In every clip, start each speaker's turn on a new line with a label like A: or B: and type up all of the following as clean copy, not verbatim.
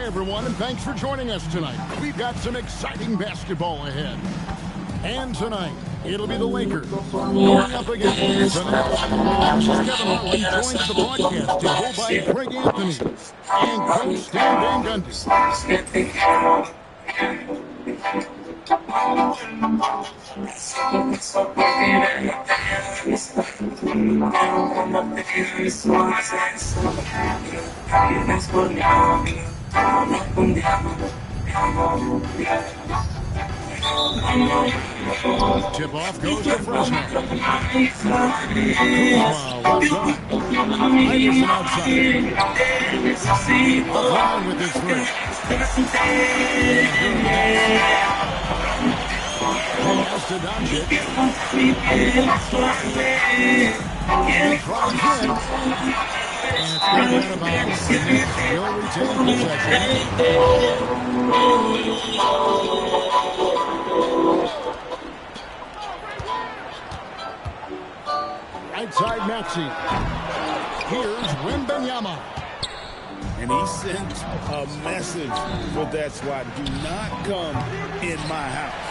A: everyone, and thanks for joining us tonight. We've got some exciting basketball ahead. And tonight, it'll be the Lakers going up against the Nets. Kevin Harlan joins the broadcast to go by Craig Anthony and Coach Stan Van Gundy. Tip-off goes to Fresno. Kuzma left side. Iverson outside. Along with his three. Pass to Doncic. He drives in. And it's going to be out of bounds. He'll retain possession. Right side, Maxey. Here's Wembanyama.
B: And he sent a message with that swat. Do not come in my house.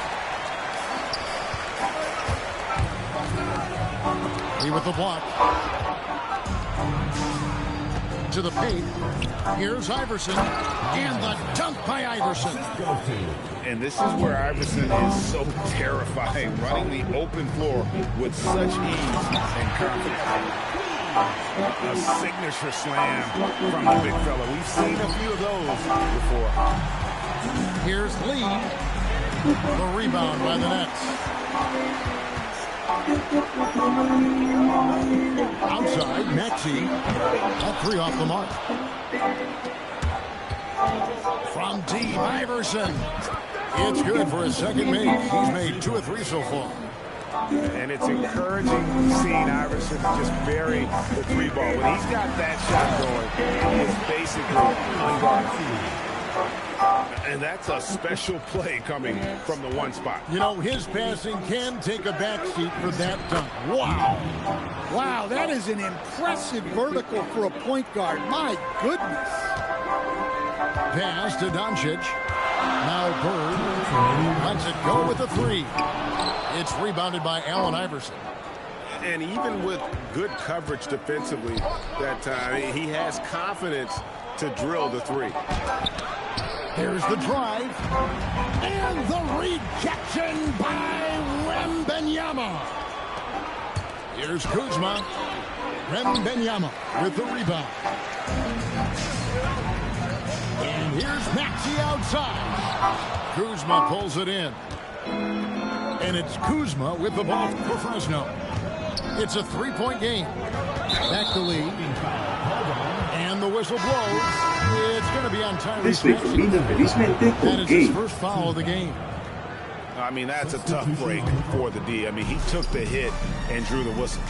A: He with the block. To the paint. Here's Iverson. And the dunk by Iverson.
B: And this is where Iverson is so terrifying, running the open floor with such ease and confidence. A signature slam from the big fella. We've seen a few of those before.
A: Here's Lee. The rebound by the Nets. Outside, Maxey. All three off the mark. From deep, Iverson. It's good for his second make. He's made 2 or 3 so far.
B: And it's encouraging seeing Iverson just bury the 3 ball. When he's got that shot going, he is basically unguarded. And that's a special play coming from the 1 spot.
A: You know, his passing can take a backseat for that dunk. Wow.
C: Wow, that is an impressive vertical for a point guard. My goodness.
A: Pass to Doncic. Now Bird lets it go with the 3. It's rebounded by Allen Iverson.
B: And even with good coverage defensively that time, he has confidence to drill the 3.
A: Here's the drive. And the rejection by Wembanyama. Here's Kuzma. Wembanyama with the rebound. And here's Maxey outside. Kuzma pulls it in. And it's Kuzma with the ball for Fresno. It's a 3-point game. Back to lead. And the whistle blows. It's going to be on Tyrese Maxey. That is his first foul of the game.
B: I mean, that's a tough break for the D. I mean, he took the hit and drew the whistle.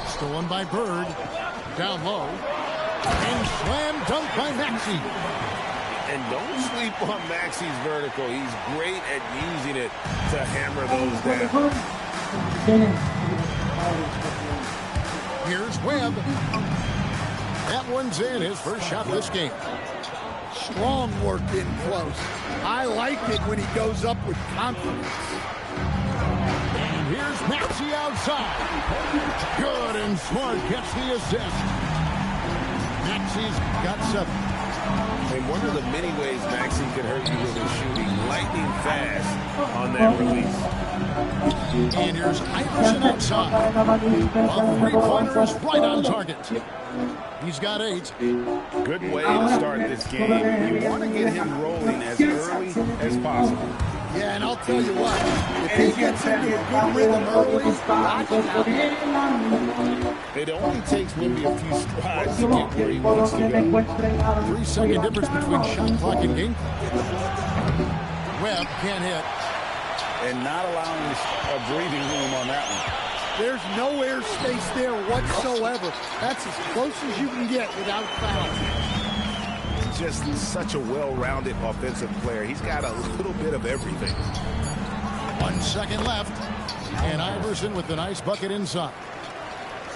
A: Stolen by Bird. Down low. And slam dunk by Maxey.
B: And don't sleep on Maxey's vertical. He's great at using it to hammer those down.
A: Here's Webb. That one's in, his first shot this game.
C: Strong work in close. I like it when he goes up with confidence.
A: And here's Maxey outside. Good and smart gets the assist. Maxey's got 7.
B: And one of the many ways Maxey can hurt you with his shooting, lightning fast on that release.
A: And here's Iverson outside. A 3-pointer is right on target. He's got 8.
B: Good way to start this game. You want to get him rolling as early as possible.
C: Yeah, and I'll tell you what, if he gets into a good rhythm early, watch out.
B: It only takes maybe a few strides to get where he wants to go.
A: 3-second difference between shot clock and game clock. Webb can't hit.
B: And not allowing a breathing room on that one.
C: There's no air space there whatsoever. That's as close as you can get without foul.
B: Just such a well-rounded offensive player. He's got a little bit of everything.
A: 1 second left. And Iverson with the nice bucket inside.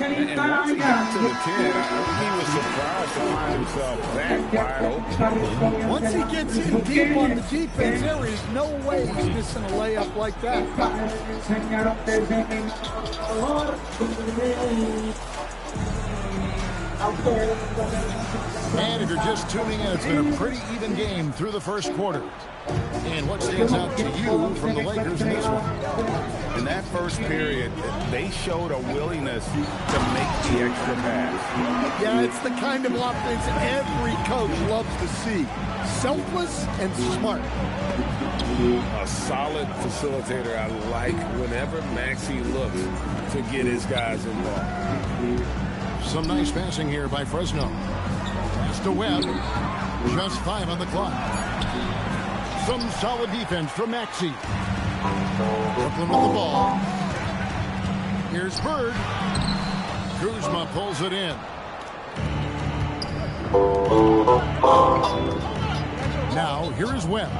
B: And once he got to the 10, I think he was surprised to find himself that wide open.
C: Once he gets in deep on the defense, there is no way he's missing a layup like that.
A: And if you're just tuning in, it's been a pretty even game through the first quarter. And what stands out to you from the Lakers in this one?
B: In that first period, they showed a willingness to make the extra pass.
C: Yeah, it's the kind of offense every coach loves to see. Selfless and smart.
B: A solid facilitator. I like whenever Maxey looks to get his guys involved.
A: Some nice passing here by Fresno. Pass to Webb. Just 5 on the clock. Some solid defense from Maxey. Brooklyn with the ball. Here's Bird. Kuzma pulls it in. Now, here is Webb.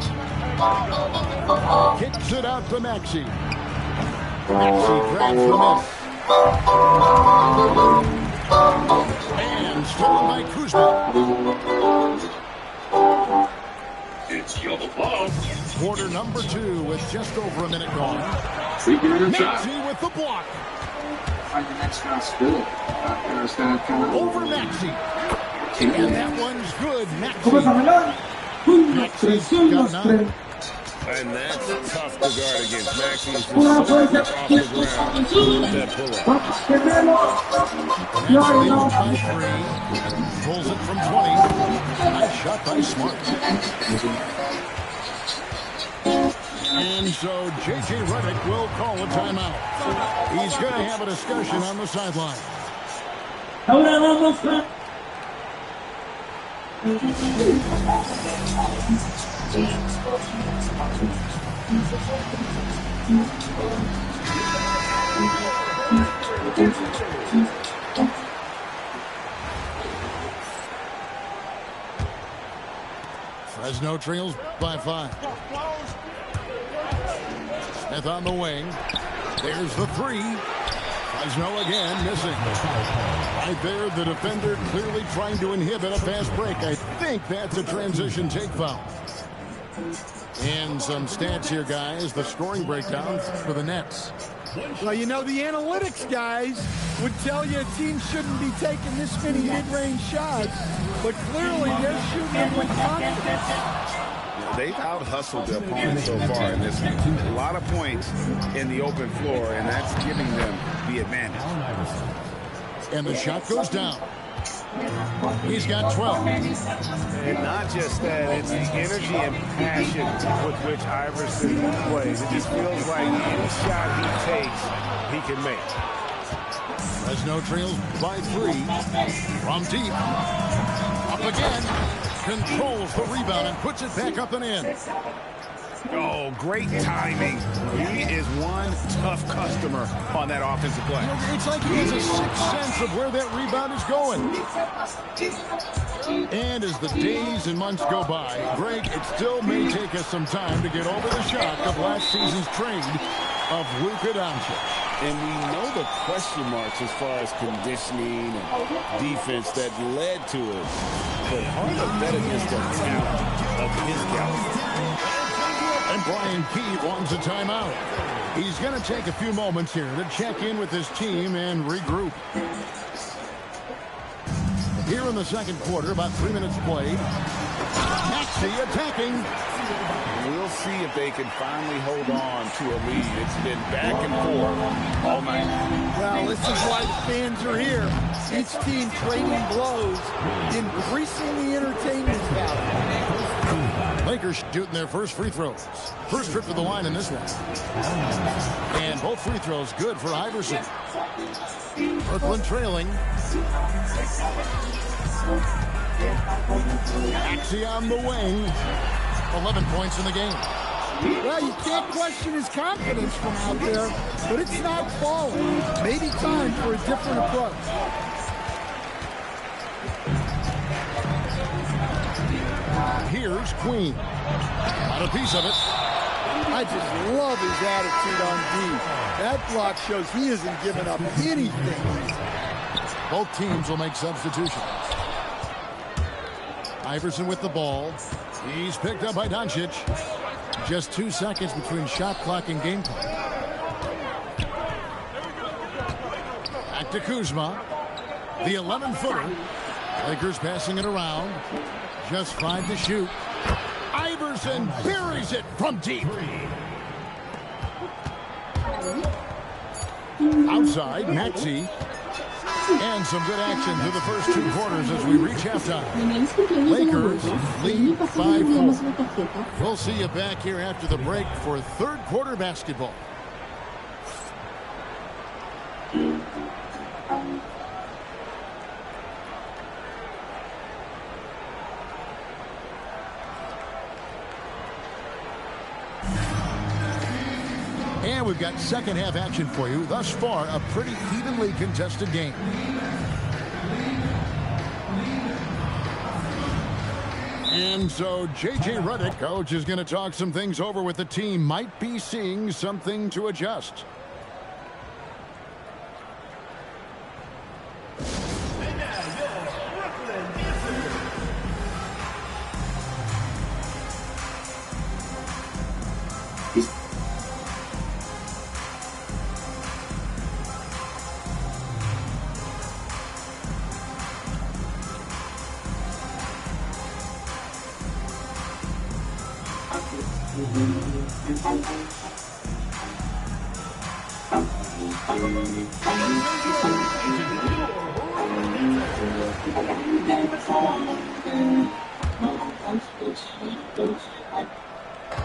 A: Kicks it out to Maxey. Maxey grabs the miss. And stolen by Kuzma.
D: It's your ball.
A: Quarter number 2 with just over a minute gone. Maxey with the block. Over Maxey. And that one's good. Maxey's got 9.
B: And that's tough to guard against. Maxey is just so quick off the ground with that pull-up.
A: Maxey by 3. Pulls it from 20. Nice shot by Smart. And so J.J. Redick will call a timeout. He's going to have a discussion on the sideline. Fresno trails by 5. Smith on the wing. There's the 3. Fresno again missing. Right there, the defender clearly trying to inhibit a fast break. I think that's a transition take foul. And some stats here, guys. The scoring breakdown for the Nets.
C: Well, you know, the analytics guys would tell you a team shouldn't be taking this many mid-range shots, but clearly they're shooting them with confidence.
B: They've out-hustled their opponents so far in this game. A lot of points in the open floor, and that's giving them the advantage.
A: And the shot goes down. He's got 12.
B: And not just that, it's the energy and passion with which Iverson plays. It just feels like any shot he takes, he can make.
A: Fresno trails by 3. From deep. Up again. Controls the rebound and puts it back up and in.
B: Oh, great timing. He is one tough customer on that offensive play.
A: It's like he has a sixth sense of where that rebound is going. And as the days and months go by, Greg, it still may take us some time to get over the shock of last season's trade of Luka Doncic.
B: And we know the question marks as far as conditioning and defense that led to it. But hard to bet against the talent of his caliber.
A: And Brian Key wants a timeout. He's going to take a few moments here to check in with his team and regroup. Here in the second quarter, about 3 minutes played. Maxey attacking.
B: We'll see if they can finally hold on to a lead. It's been back and forth all night.
C: Well, this is why the fans are here. Each team trading blows, increasing the entertainment value.
A: Lakers shooting their first free throws. First trip to the line in this one. And both free throws good for Iverson. Brooklyn trailing. Maxey on the wing. 11 points in the game.
C: Well, you can't question his confidence from out there, but it's not falling. Maybe time for a different approach.
A: Here's Queen. Not a piece of it.
C: I just love his attitude on D. That block shows he isn't giving up anything.
A: Both teams will make substitutions. Iverson with the ball. He's picked up by Doncic. Just 2 seconds between shot clock and game clock. Back to Kuzma. The 11-footer. Lakers passing it around. Just 5 to shoot. Iverson buries it from deep. Outside, Maxey. And some good action through the first 2 quarters as we reach halftime. Lakers lead 5-4. We'll see you back here after the break for third quarter basketball. And we've got second half action for you. Thus far, a pretty evenly contested game. And so J.J. Redick, coach, is going to talk some things over with the team. Might be seeing something to adjust.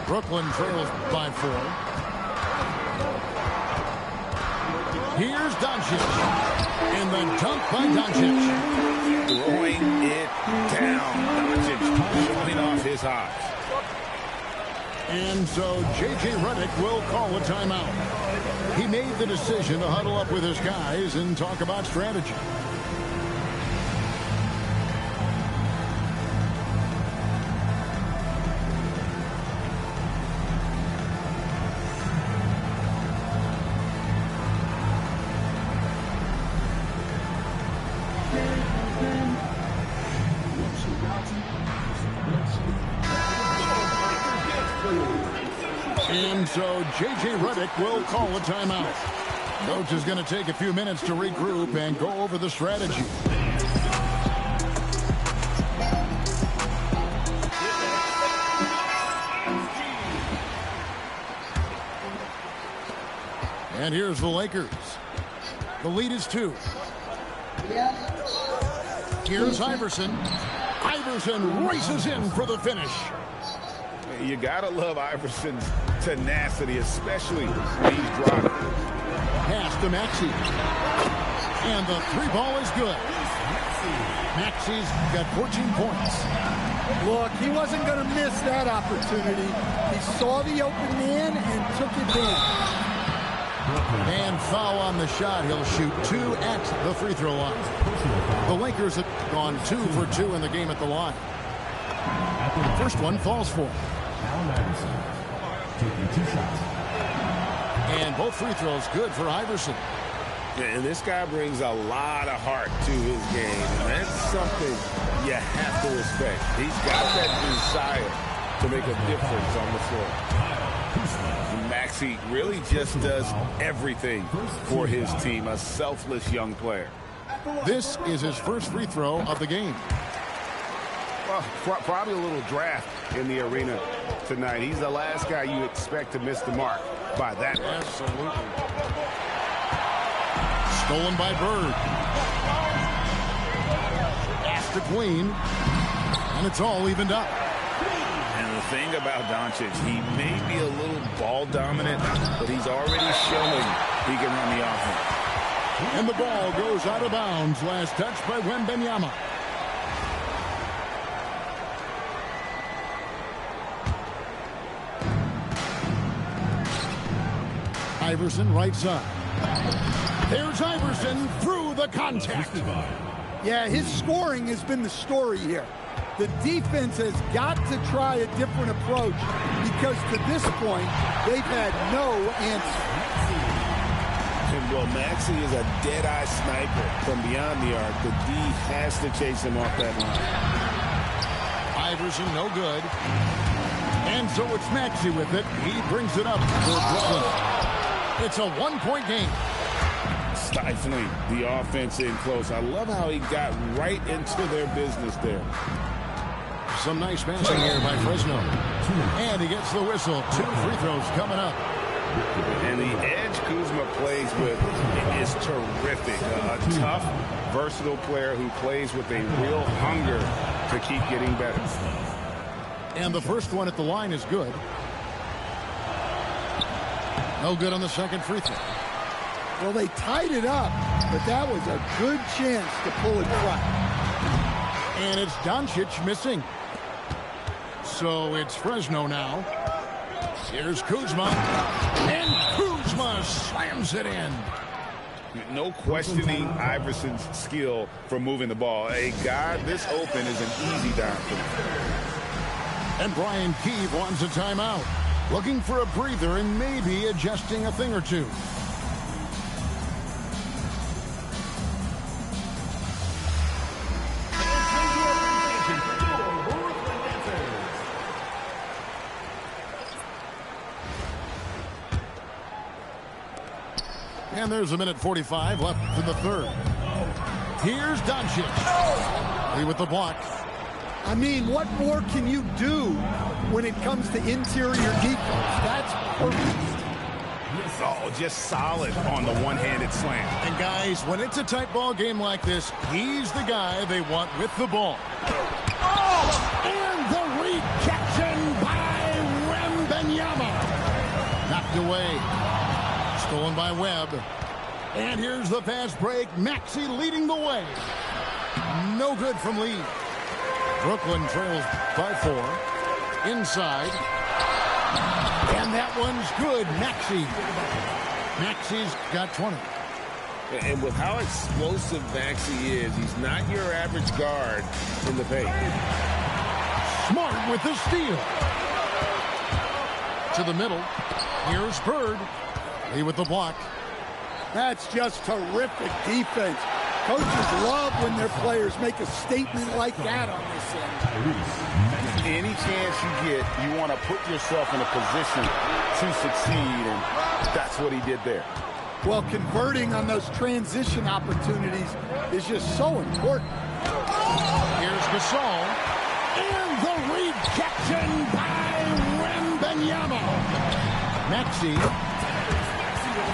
A: Brooklyn trails by 4. Here's Doncic. And the dunk by Doncic.
B: Throwing it down. Doncic showing off his highs.
A: And so J.J. Redick will call a timeout. He made the decision to huddle up with his guys and talk about strategy. And so J.J. Redick will call a timeout. Coach is going to take a few minutes to regroup and go over the strategy. And here's the Lakers. The lead is 2. Here's Iverson. Iverson races in for the finish.
B: You gotta love Iverson's tenacity, especially when he's driving.
A: Pass to Maxey. And the 3 ball is good. Maxey's got 14 points.
C: Look, he wasn't going to miss that opportunity. He saw the open man and took advantage.
A: And foul on the shot. He'll shoot 2 at the free throw line. The Lakers have gone 2 for 2 in the game at the line. First one falls for him. And both free throws good for Iverson.
B: And this guy brings a lot of heart to his game. And that's something you have to respect. He's got that desire to make a difference on the floor. Maxey really just does everything for his team. A selfless young player.
A: This is his first free throw of the game.
B: Well, probably a little draft in the arena tonight. He's the last guy you expect to miss the mark by that much.
A: Absolutely. Stolen by Bird. Pass to Queen. And it's all evened up.
B: And the thing about Doncic, he may be a little ball dominant, but he's already showing he can run the offense.
A: And the ball goes out of bounds. Last touch by Wembanyama. Iverson right side. There's Iverson through the contact.
C: Yeah, his scoring has been the story here. The defense has got to try a different approach because to this point, they've had no answer.
B: And Well, Maxey is a dead-eye sniper from beyond the arc. The D has to chase him off that line.
A: Iverson, no good. And so it's Maxey with it. He brings it up for Brooklyn. It's a one-point game.
B: Stifling the offense in close. I love how he got right into their business there.
A: Some nice passing here by Fresno. And he gets the whistle. 2 free throws coming up.
B: And the edge Kuzma plays with is terrific. A tough, versatile player who plays with a real hunger to keep getting better.
A: And the first one at the line is good. No good on the second free throw.
C: Well, they tied it up, but that was a good chance to pull it back.
A: And it's Doncic missing. So it's Fresno now. Here's Kuzma. And Kuzma slams it in.
B: No questioning Iverson's skill for moving the ball. A guy this open is an easy down for him.
A: And Brian Keefe wants a timeout. Looking for a breather and maybe adjusting a thing or two. And there's a minute 45 left in the third. Here's Doncic. Lee with the block.
C: I mean, what more can you do when it comes to interior defense? That's perfect.
B: Oh, just solid on the one-handed slam.
A: And guys, when it's a tight ball game like this, he's the guy they want with the ball. Oh! And the rejection by Wembanyama. Knocked away. Stolen by Webb. And here's the fast break. Maxey leading the way. No good from Lee. Brooklyn trails by 4. Inside. And that one's good. Maxey's got 20.
B: And with how explosive Maxey is, he's not your average guard in the paint.
A: Smart with the steal. To the middle. Here's Bird. Lee with the block.
C: That's just terrific defense. Coaches love when their players make a statement like that on this end.
B: Any chance you get, you want to put yourself in a position to succeed, and that's what he did there.
C: Well, converting on those transition opportunities is just so important.
A: Here's Gasol. And the rejection by Wembanyama. Maxey.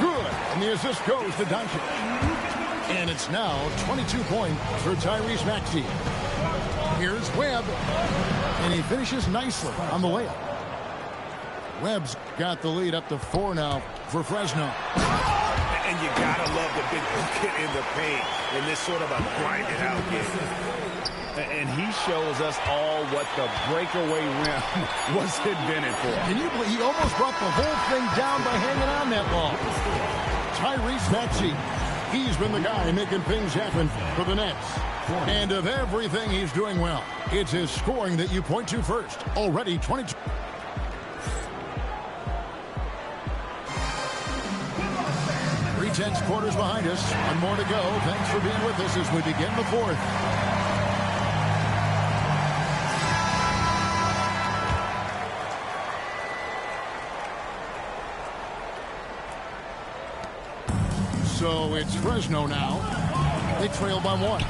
A: Good. And the assist goes to Doncic. And it's now 22 points for Tyrese Maxey. Here's Webb. And he finishes nicely on the layup. Webb's got the lead up to 4 now for Fresno.
B: And you gotta love the big bucket in the paint in this sort of a grinded out game. And he shows us all what the breakaway rim was invented for.
A: Can you believe he almost brought the whole thing down by hanging on that ball? Tyrese Maxey. He's been the guy making things happen for the Nets. And of everything he's doing well, it's his scoring that you point to first. Already 22. Three-tenths quarters behind us. One more to go. Thanks for being with us as we begin the fourth. So it's Fresno now. They trail by 1.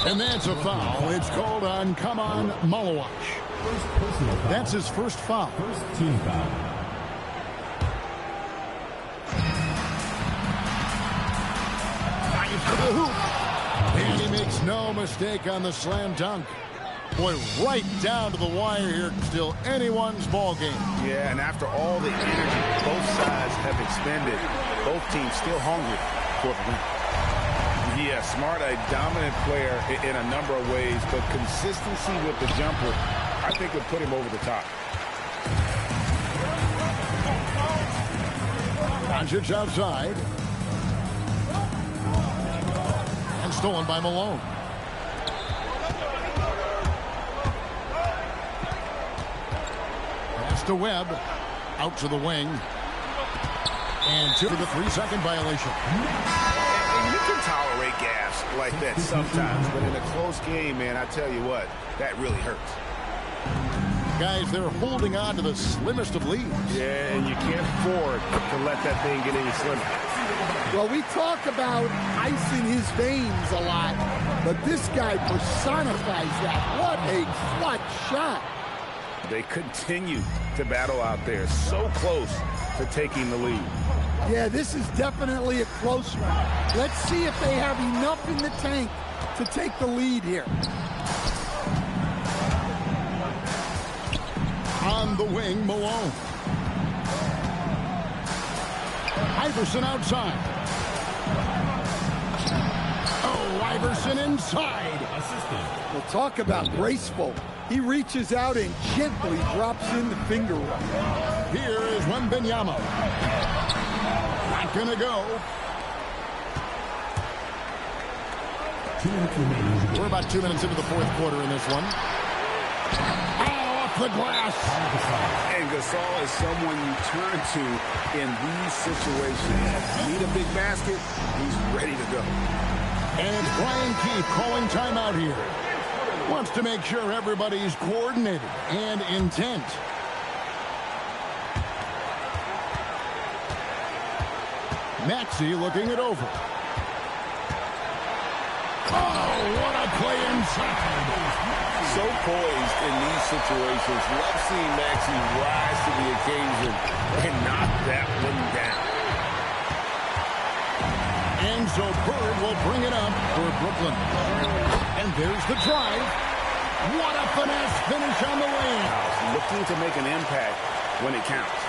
A: And that's a foul. It's called on Kaman Malawash. That's his first foul.
D: First team foul.
A: To the hoop. And he makes no mistake on the slam dunk. Boy, right down to the wire here. Still anyone's ball game.
B: Yeah, and after all the energy both sides have expended, both teams still hungry for the win. Yeah, Smart, a dominant player in a number of ways, but consistency with the jumper, I think, would put him over the top.
A: Doncic outside. And stolen by Malone. Pass to Webb. Out to the wing. And 2 for the 3-second violation.
B: And you can tolerate gas like that sometimes, but in a close game, man, I tell you what, that really hurts.
A: Guys, they're holding on to the slimmest of leads.
B: Yeah, and you can't afford to let that thing get any slimmer.
C: Well, we talk about ice in his veins a lot, but this guy personifies that. What a clutch shot.
B: They continue to battle out there, so close to taking the lead.
C: Yeah, this is definitely a close one. Let's see if they have enough in the tank to take the lead here.
A: On the wing, Malone. Iverson outside. Oh, Iverson inside.
C: We'll talk about graceful. He reaches out and gently drops in the finger roll.
A: Here is Wembanyama. Not gonna go. We're about 2 minutes into the fourth quarter in this one. Oh, off the glass.
B: And Gasol is someone you turn to in these situations. Need a big basket, he's ready to go.
A: And it's Brian Keefe calling timeout here. Wants to make sure everybody's coordinated and intent. Maxey looking it over. Oh, what a play inside.
B: So poised in these situations. Love seeing Maxey rise to the occasion and knock that one down.
A: And so Bird will bring it up for Brooklyn. And there's the drive. What a finesse finish on the lane.
B: Looking to make an impact when it counts.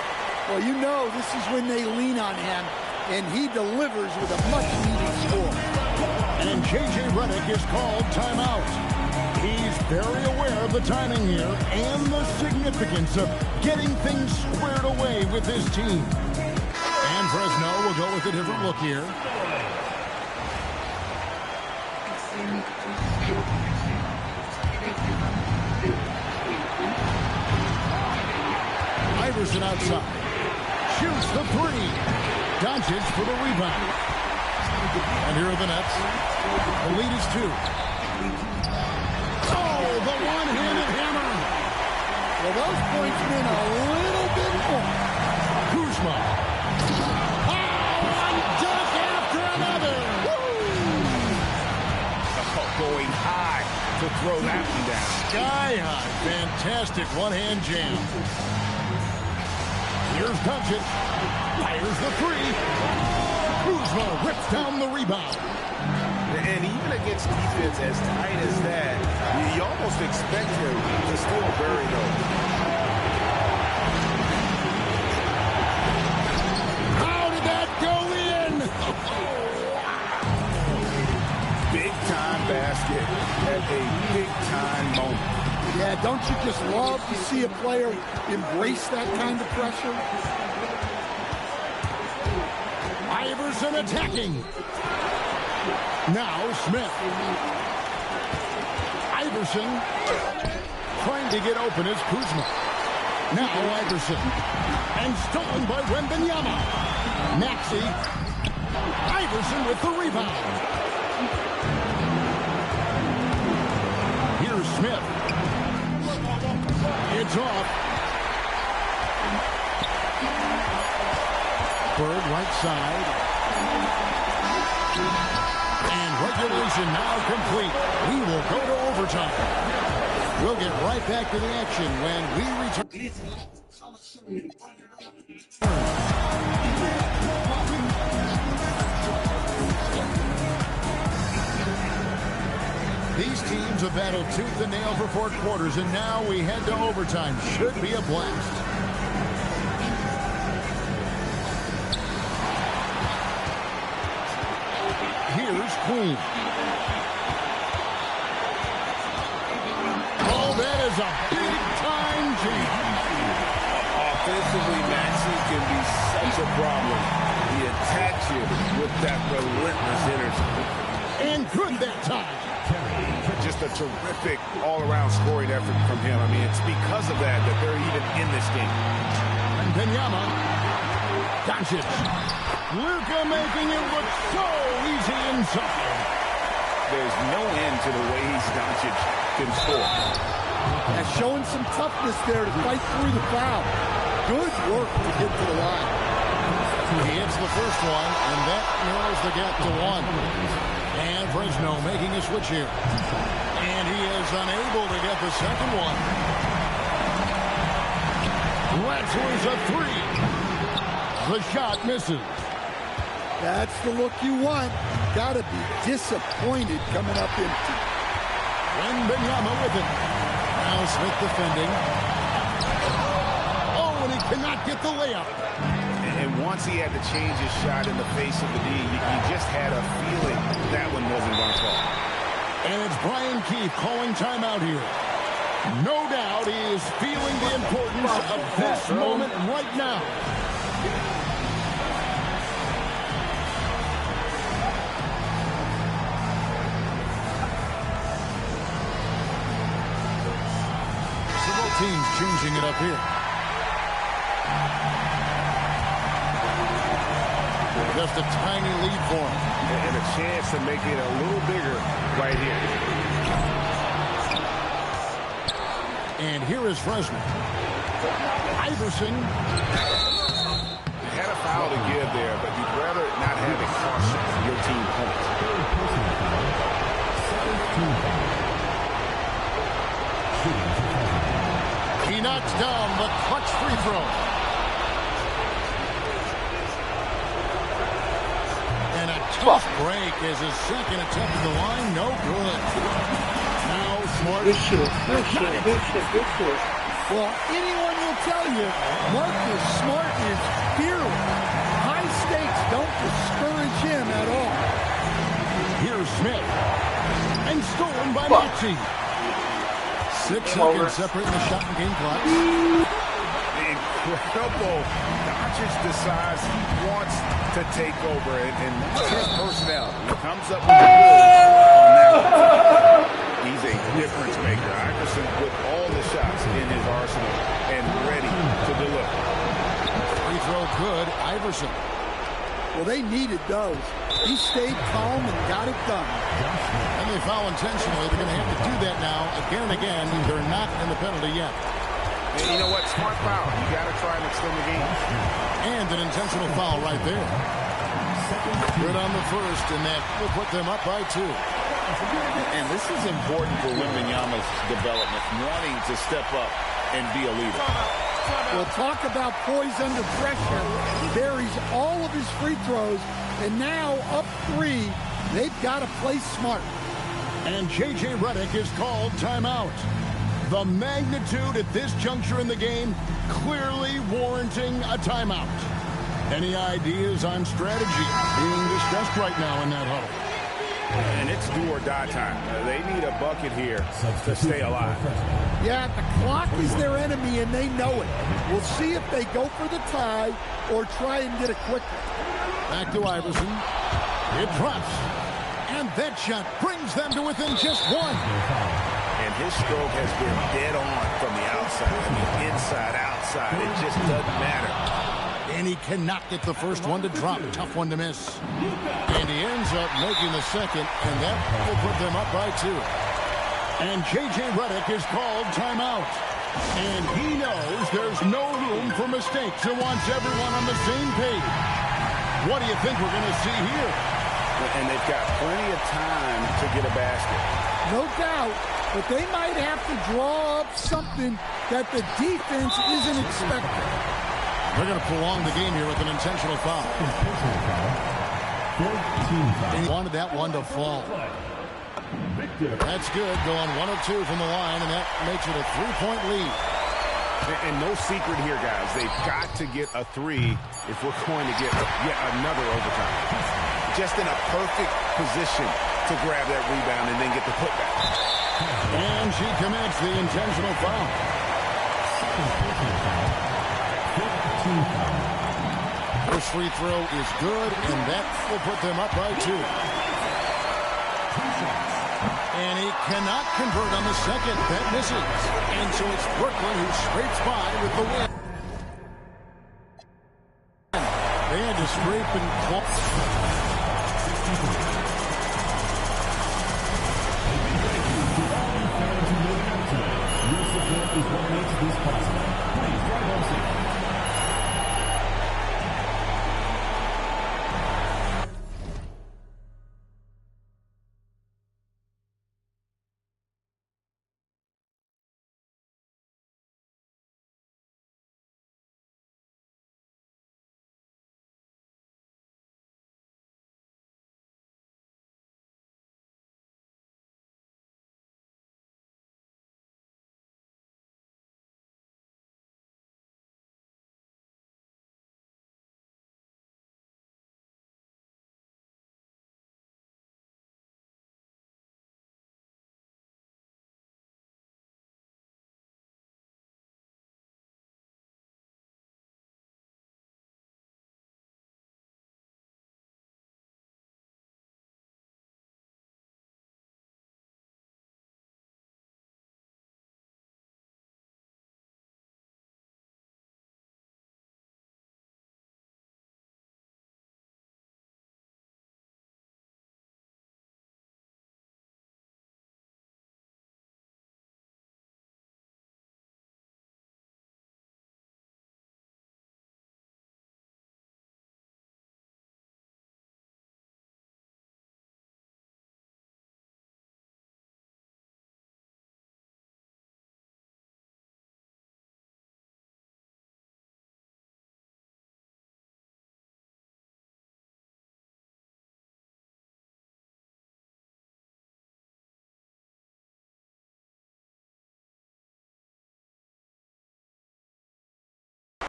C: Well, you know this is when they lean on him, and he delivers with a much-needed score.
A: And J.J. Redick is called timeout. He's very aware of the timing here and the significance of getting things squared away with his team. And Fresno will go with a different look here. Iverson outside. Shoots the 3. Doncic for the rebound. And here are the Nets. The lead is 2. Oh, the one-handed hammer.
C: Well, those points mean a little bit more.
A: Kuzma. Oh, and dunk after another.
B: Going high to throw that one down.
A: Sky high. Fantastic one-hand jam. Here's Doncic. Fires the 3. Kuzma rips down the rebound.
B: And even against defense as tight as that, you almost expect him to still bury those.
A: How did that go in?
B: Big-time basket at a big-time moment.
C: Yeah, don't you just love to see a player embrace that kind of pressure?
A: Iverson attacking. Now Smith. Iverson trying to get open is Kuzma. Now Iverson. And stolen by Wembanyama. Maxey. Iverson with the rebound. Here's Smith. It's off. Bird right side. And regulation now complete. We will go to overtime. We'll get right back to the action when we return. These teams have battled tooth and nail for 4 quarters, and now we head to overtime. Should be a blast. Here's Queen. Oh, that is a big-time jam.
B: Offensively, Maxey can be such a problem. He attacks you with that relentless energy.
A: And good that time.
B: Just a terrific all-around scoring effort from him. I mean, it's because of that they're even in this game.
A: And Wembanyama Doncic. Luka making it look so easy inside.
B: There's no end to the ways Doncic can score.
C: And showing some toughness there to fight through the foul. Good work to get to the line.
A: He hits the first one, and that narrows the gap to 1. And Fresno making a switch here. And he is unable to get the second one. Wetzler's a 3. The shot misses.
C: That's the look you want. Gotta be disappointed coming up empty.
A: Wembanyama with it. Now Smith defending. Oh, and he cannot get the layup.
B: And once he had to change his shot in the face of the D, you just had a feeling that one wasn't going to fall.
A: And it's Brian Keefe calling timeout here. No doubt he is feeling the importance of this moment right now. Several teams changing it up here. Just a tiny lead for him.
B: And a chance to make it a little bigger right here.
A: And here is Fresno. Iverson.
B: You had a foul to give there, but you'd rather not have it cost your team points.
A: He knocks down the clutch free throw. And a tough break as his second attempt at the line. No good. Now Smart.
D: Good shit.
C: Well, anyone will tell you, Marcus Smart is fearless. High stakes don't discourage him at all.
A: Here's Smith. And stolen by Maxey. 6 seconds separating the shot and game clock.
B: Incredible. Doncic decides he wants to take over, and his personnel comes up with the goods on that. He's a difference maker. Iverson with all the shots in his arsenal and ready to deliver.
A: Free throw good. Iverson.
C: Well, they needed those. He stayed calm and got it done.
A: And they foul intentionally. They're going to have to do that now again and again. They're not in the penalty yet.
B: And you know what? Smart foul. You got to try and extend the game.
A: And an intentional foul right there. Good on the first, and that will put them up by 2.
B: And this is important for Wembanyama's development, wanting to step up and be a leader.
C: Well, talk about poise under pressure. He buries all of his free throws, and now up 3, they've got to play smart.
A: And J.J. Redick is called timeout. The magnitude at this juncture in the game clearly warranting a timeout. Any ideas on strategy being discussed right now in that huddle?
B: And it's do or die time. They need a bucket here to stay alive.
C: Yeah, the clock is their enemy, and they know it. We'll see if they go for the tie or try and get it quickly.
A: Back to Iverson. It drops. And that shot brings them to within just 1.
B: And his stroke has been dead on from the outside. I mean, inside, outside. It just doesn't matter.
A: And he cannot get the first one to drop. Tough one to miss. And he ends up making the second, and that will put them up by 2. And J.J. Redick is called timeout. And he knows there's no room for mistakes and wants everyone on the same page. What do you think we're going to see here?
B: And they've got plenty of time to get a basket.
C: No doubt, but they might have to draw up something that the defense isn't expecting.
A: They're going to prolong the game here with an intentional foul. He wanted that one to fall. That's good, going 1 of 2 from the line, and that makes it a 3-point lead.
B: And no secret here, guys. They've got to get a 3 if we're going to get yet another overtime. Just in a perfect position to grab that rebound and then get the putback.
A: And she commits the intentional foul. First free throw is good, and that will put them up by 2. And he cannot convert on the second. That misses. And so it's Brooklyn who scrapes by with the win. They had to scrape and claw.
E: Your support is what makes this possible. Please drive home safe.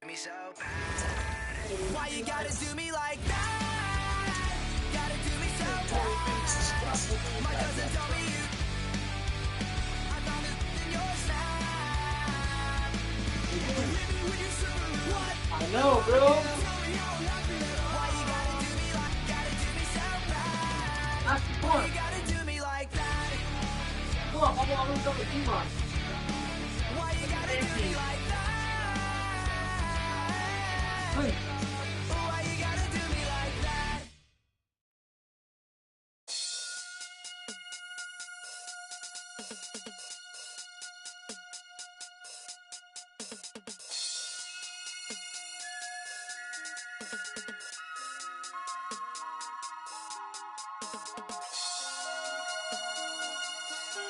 F: Me so bad. Why you gotta do me like that? Gotta do me so bad. My cousin told me you. I found this in your snap. What?
D: I know, bro.
F: Why you gotta do me so bad?
D: That's the
F: Why
D: point.
F: you gotta do me like that?
D: Come on, I'm gonna go with T-Mon.
F: Why you gotta do me like that?
D: Please.
F: Why you gotta do me like that?